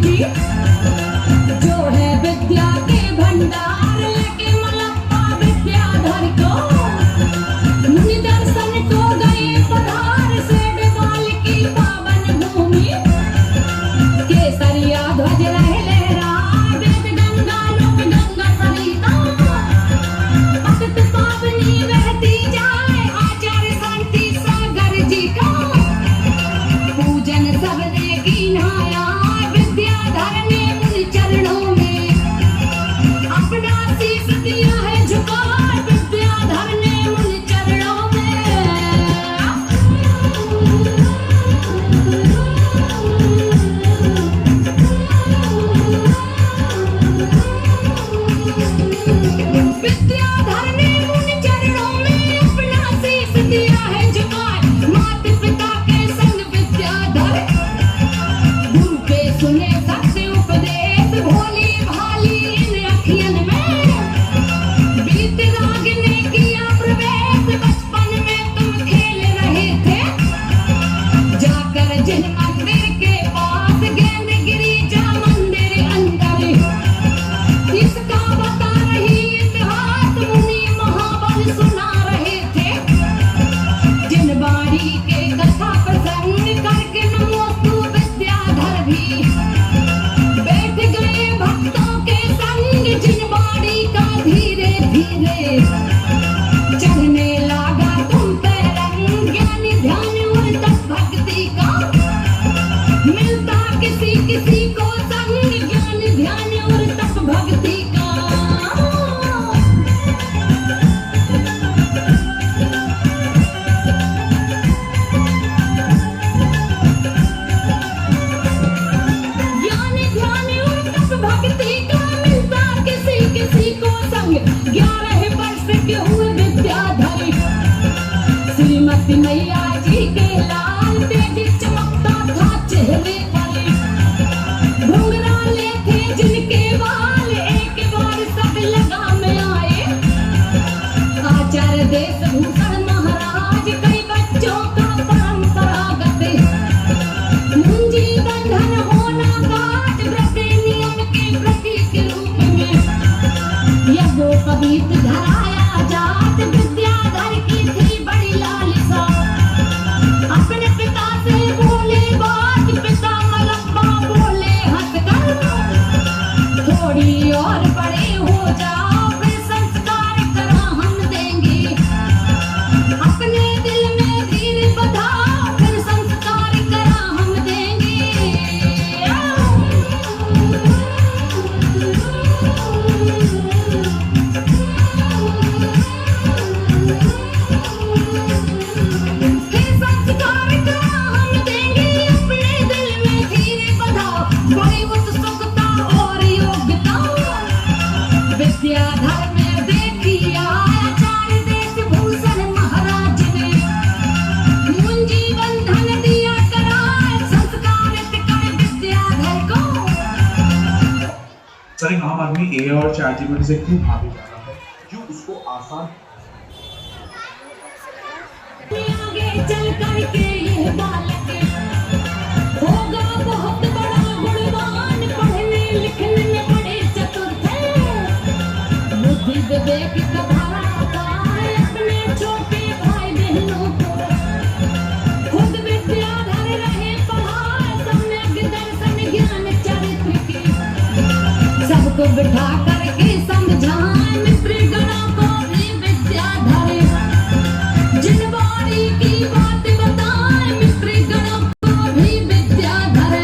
जी जो है विद्या के भंडार लेके मलप्पा विद्याधर को मुनि दर्शन को गए पधार सेडवाल की पावन भूमि केसरिया ध्वज रहे लहराए वेद गंगा लोक गंगा सरिता भक्त पावनी बहती जाए आचार्य शांति सागर जी का पूजन सबने कीनाया विद्याधर ने मुनि चरणों में अपना शीश दिया है झुका विद्याधर ने मुनि चरणों में विद्याधर ने मुनि चरणों में अपना शीश दिया है झुका माता पिता के संग विद्याधर गुरु के सुने सत्य उपदेश भोली भाली इन अखियन में बीत राग ने किया प्रवेश बचपन में तुम खेल रहे थे जाकर जिन मंदिर के पास गेंद गिरी जा मंदिर अंदर इसका बता रही इतिहास मुनि महाबल सुना रहे थे जिन बाड़ी के कथा प्रसंग करके नमोस्तु विद्याधर भी बैठ गए भक्तों के संग जिन बाड़ी का धीरे धीरे चढ़ने लगा तुम पे रंग ज्ञानी ध्यान और तप भक्ति का मिलता किसी किसी को संग ज्ञान ध्यान और तप भक्ति का ज्ञान ध्यान और तप भक्ति का मिलता किसी किसी को संग 11 वर्ष के हुए विद्याधर श्रीमती मैया जी के लाल तेज चमकता था चेहरे पर घुंघराले थे जिनके बाल एक बार सब लगा में आए आचार्य देशभूषण महाराज कई बच्चों का परंपरागत मुंजी बंधन होना काट व्रत नियम के प्रतीक रूप में यज्ञोपवीत धराया जात विद्याधर की थी बड़ी लालसा अपने पिता से बोले बात पिता मलप्पा बोले हंसकर थोड़ी और बड़े हो जाओ फिर संस्कार करा हम देंगे अपने दिल में धीर बधाओ फिर संस्कार करा हम देंगे फिर संस्कार करा हम देंगे अपने दिल में धीर बधाओ बड़ी उत्सुकता और योग्यता विद्याधर में देखी आचार्य देशभूषण महाराज ने मुंजी बंधन दिया कराए संस्कारित कर विद्याधर को सर एक आम आदमी ए और चैटजीपीटी से क्यों भागे जा रहा है क्यों उसको आसान आगे चल करके ये बालक होगा बहुत बड़ा गुणवान पढ़ने लिखने में बड़े चतुर थे बुद्धि विवेक का भराता है अपने छोटे भाई बहनों को खुद विद्याधर रहे पढ़ाए सम्यक दर्शन ज्ञान चरित्र के सबको बिठा करके समझाए मित्र गणों को भी विद्याधर जिन बाड़ी की बात बताए मित्र गणों को भी विद्याधर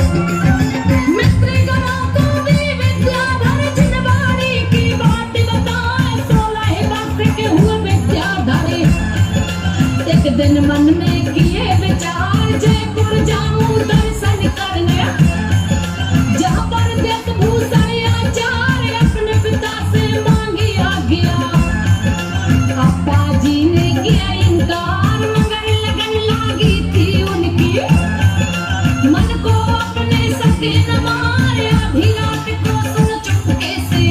मित्र गणों को भी विद्याधर जिन बाड़ी की बात बताए 16 वर्ष के हुए विद्याधर एक दिन मन में किए विचार जयपुर जाऊं दर्शन करने जहाँ पर देशभूषण आचार्य अपने पिता से मांगी आज्ञा अप्पा जी ने किया इनकार मगर लगन लागी थी उनकी मन को अपने सके न मारे आधी रात को सुन चुपके से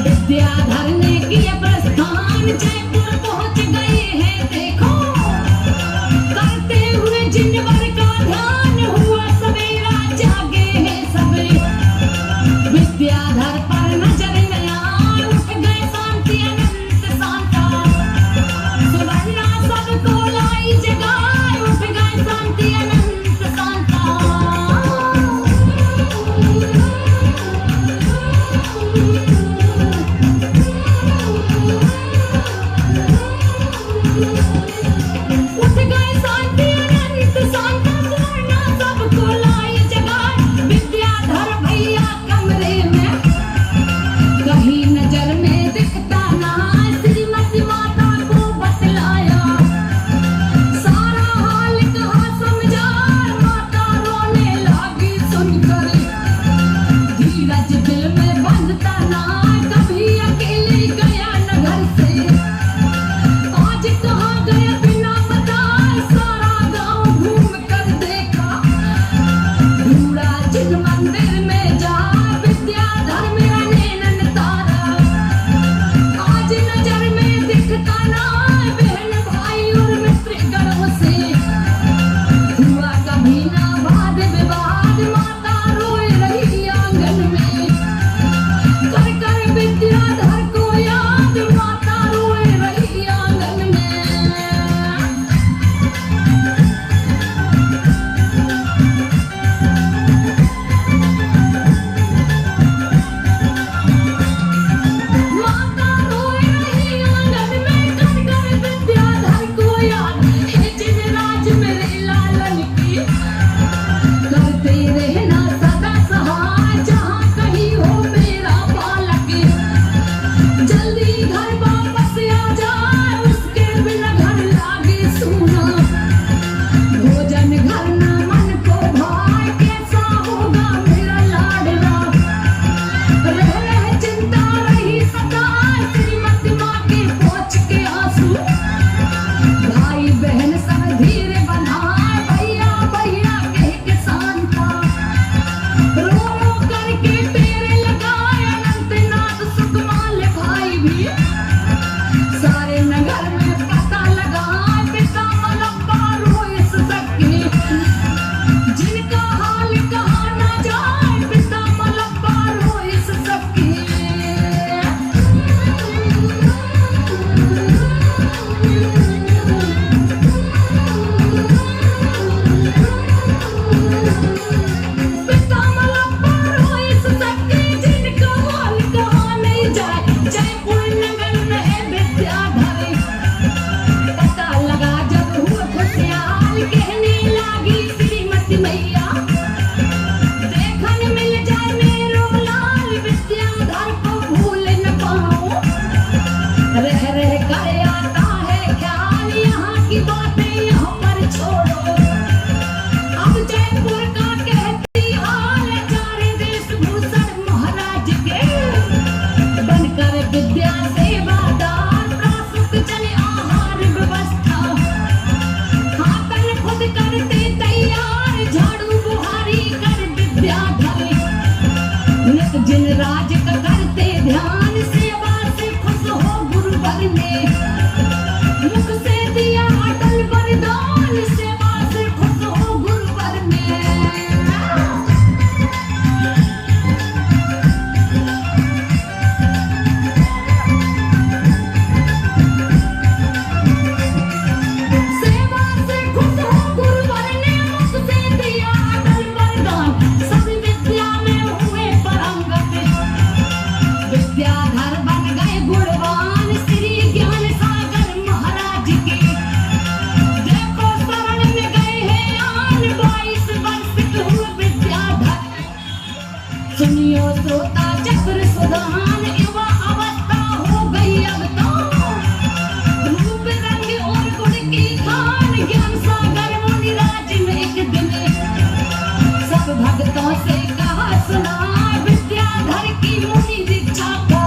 विद्या विद्याधर ने किया प्रस्थान, जयपुर पहुंच गए हैं देखो, करते हुए जिनवर का ध्यान, हुआ सवेरा जागे हैं सबे, विद्याधर पर नजर नया, उठ गए शांति अनंत शांता, सुवर्णा सबको लाई जगाए, उठ गए शांति अनंत शांता। उठ गए शांति अनंत शांता, सुवर्णा सबको लाई जगाए, विद्याधर भैया कमरे में, कहीं नजर में दिखता ना, श्रीमती माता को बतलाया, सारा हाल कहा समझाए, माता रोने लगी सुनकर, धीरज दिल में बंधता ना, कभी अकेले गया न घर से, आज कहाँ गया बिना बताए, सारा गांव घूम कर देखा, ढूंढा जिन मंदिर में जा, विद्याधर मेरा नैनन तारा, आज नजर में दिखता ना, बहन भाई और मित्र गणों से, हुआ कभी ना वाद विवाद, माता रोए रही आंगन में, कर कर विद्याधर को याद, माता रोए रही आंगन में। माता रोए रही आंगन में, कर कर विद्याधर को याद, हे जिन राज मेरे लालन की, करते रहना सदा सहाय, जहाँ कहीं हो मेरा बालक, जल्दी घर वापस आ जाए, उसके बिना घर लागे सूना, भोजन घर ना मन को भाए, कैसा होगा मेरा लाडला, रह चिंता रही सताए, श्रीमती माँ के पोंछ के आंसू, भाई बहन सब धीरे बनाए, भैया भैया कह के शांता, रो रो करके तेरे लगाए, अनंतनाथ सुकमाल भाई भी, सारे नगर में पता लगाए, पिता मलप्पा रोए सके, जिनका हाल कहा ना जाए, पिता मलप्पा रोए सके। पिता मलप्पा रोए सके, जिनका हाल कहा नहीं जाए, जयपुर नगर में है विद्याधर, पता लगा जब हुआ खुशहाल, कहने लगी श्रीमती मैया, देखन मिल जाए मेरो लाल, विद्याधर को भूल न पाऊं, रह रह कर आता है ख्याल, यहाँ की बातें यहाँ पर छोड़ो, अब जयपुर का कहती हाल, चारे देश भूषण महाराज के, बनकर विद्या सेवादार, प्रासुत चले आहार व्यवस्था, हाथन खुद करते तैयार, झाड़ू बुहारी कर विद्याधर, नित जिन राज का करते ध्यान, सेवा से खुश हो गुरुवर ने, मुख से दिया अटल वरदान, सेवा से खुश हो गुरुवर ने। सेवा से खुश हो गुरुवर ने, मुख से दिया अटल वरदान, सब विद्या में हुए परंगत, विद्याधर बन गए गुणवान, श्री ज्ञान सागर महाराज के, देखो शरण में गए हैं आन, 22 वर्ष के हुए विद्याधर, सुनियो श्रोता चक्र सुधान, युवा अवस्था हो गई अब तो, रूप रंग और गुण की खान, ज्ञान सागर मुनिराज में एक दिन, सब भक्तों से कहा सुना, विद्याधर की मुनि दीक्षा को,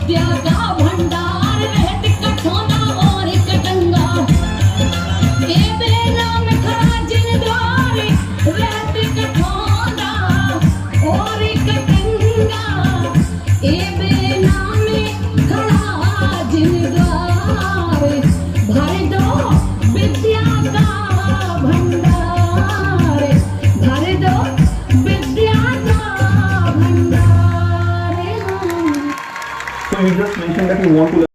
विद्या का भंडार रहत कठौना और कटंगा ए बेला में खड़ा जिन द्वार रहत कठौना और कटंगा ए बेला में खड़ा जिन द्वार भर दो विद्या का भंडार भर दो विद्या का भंडार So you just mentioned that you want to